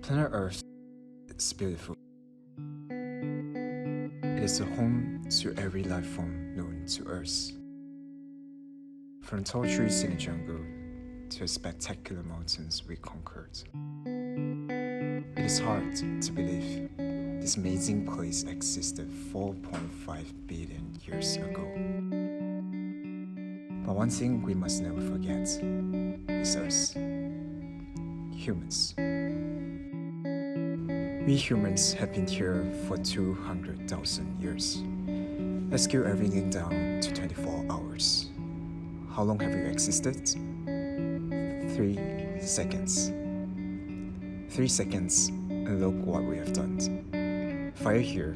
Planet Earth is beautiful. It is a home to every life form known to Earth. From the tall trees in the jungle to the spectacular mountains we conquered. It is hard to believe this amazing place existed 4.5 billion years ago. But one thing we must never forget is us, humans. We humans have been here for 200,000 years. Let's scale everything down to 24 hours. How long have you existed? 3 seconds. 3 seconds, and look what we have done. Fire here,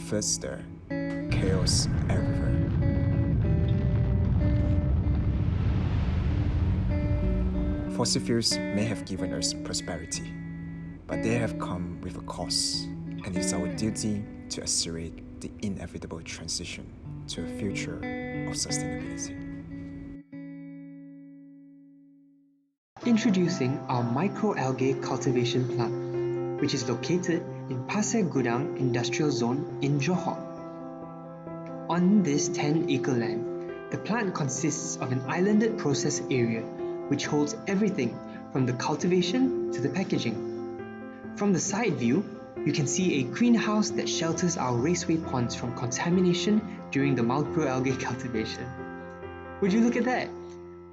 floods there, chaos everywhere. Fossil fuels may have given us prosperity, but they have come with a cost, and it's our duty to accelerate the inevitable transition to a future of sustainability. Introducing our microalgae cultivation plant, which is located in Pasir Gudang Industrial Zone in Johor. On this 10-acre land, the plant consists of an islanded process area which holds everything from the cultivation to the packaging. From the side view, you can see a greenhouse that shelters our raceway ponds from contamination during the microalgae cultivation. Would you look at that?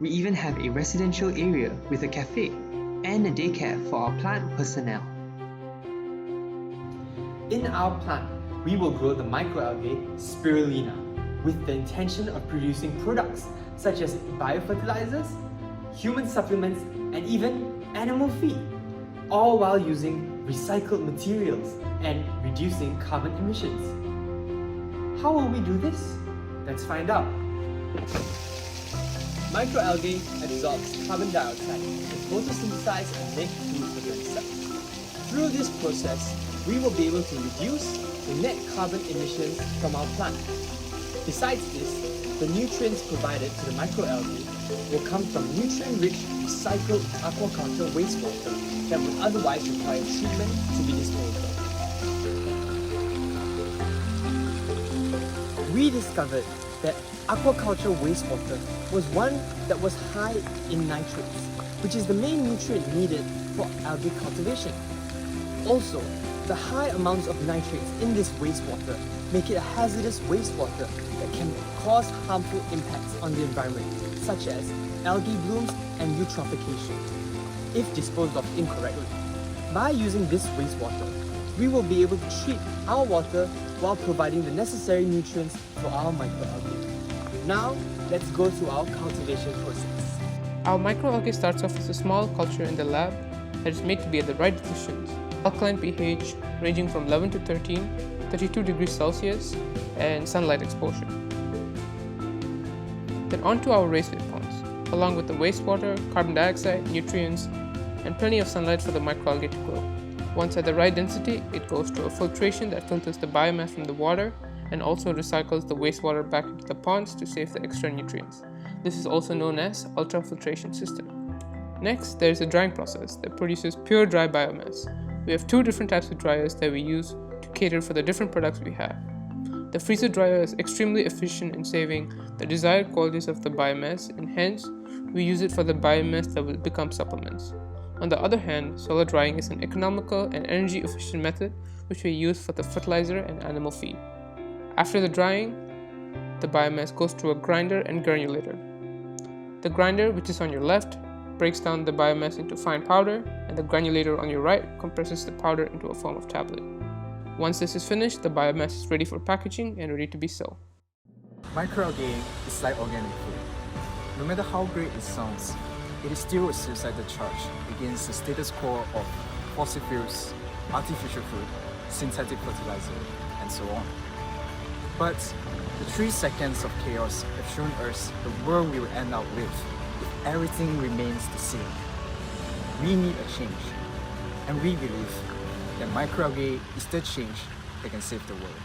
We even have a residential area with a cafe and a daycare for our plant personnel. In our plant, we will grow the microalgae spirulina with the intention of producing products such as biofertilizers, human supplements, and even animal feed, all while using recycled materials and reducing carbon emissions. How will we do this? Let's find out. Microalgae absorbs carbon dioxide to photosynthesize and make food for themselves. Through this process, we will be able to reduce the net carbon emissions from our plant. Besides this, the nutrients provided to the microalgae will come from nutrient-rich recycled aquaculture wastewater that would otherwise require treatment to be disposed of. We discovered that aquaculture wastewater was one that was high in nitrates, which is the main nutrient needed for algae cultivation. Also, the high amounts of nitrates in this wastewater make it a hazardous wastewater that can cause harmful impacts on the environment, such as algae blooms and eutrophication, if disposed of incorrectly. By using this wastewater, we will be able to treat our water while providing the necessary nutrients for our microalgae. Now, let's go through our cultivation process. Our microalgae starts off as a small culture in the lab that is made to be at the right decisions. Alkaline pH ranging from 11 to 13, 32 degrees Celsius, and sunlight exposure. Then onto our raceway ponds, along with the wastewater, carbon dioxide, nutrients, and plenty of sunlight for the microalgae to grow. Once at the right density, it goes to a filtration that filters the biomass from the water and also recycles the wastewater back into the ponds to save the extra nutrients. This is also known as ultrafiltration system. Next, there is a drying process that produces pure dry biomass. We have 2 different types of dryers that we use to cater for the different products we have. The freezer dryer is extremely efficient in saving the desired qualities of the biomass, and hence, we use it for the biomass that will become supplements. On the other hand, solar drying is an economical and energy efficient method which we use for the fertilizer and animal feed. After the drying, the biomass goes to a grinder and granulator. The grinder, which is on your left, breaks down the biomass into fine powder, and the granulator on your right compresses the powder into a form of tablet. Once this is finished, the biomass is ready for packaging and ready to be sold. Microalgae is like organic food. No matter how great it sounds, it is still a suicidal charge against the status quo of fossil fuels, artificial food, synthetic fertilizer, and so on. But the 3 seconds of chaos have shown us the world we will end up with if everything remains the same. We need a change, and we believe that microalgae is the change that can save the world.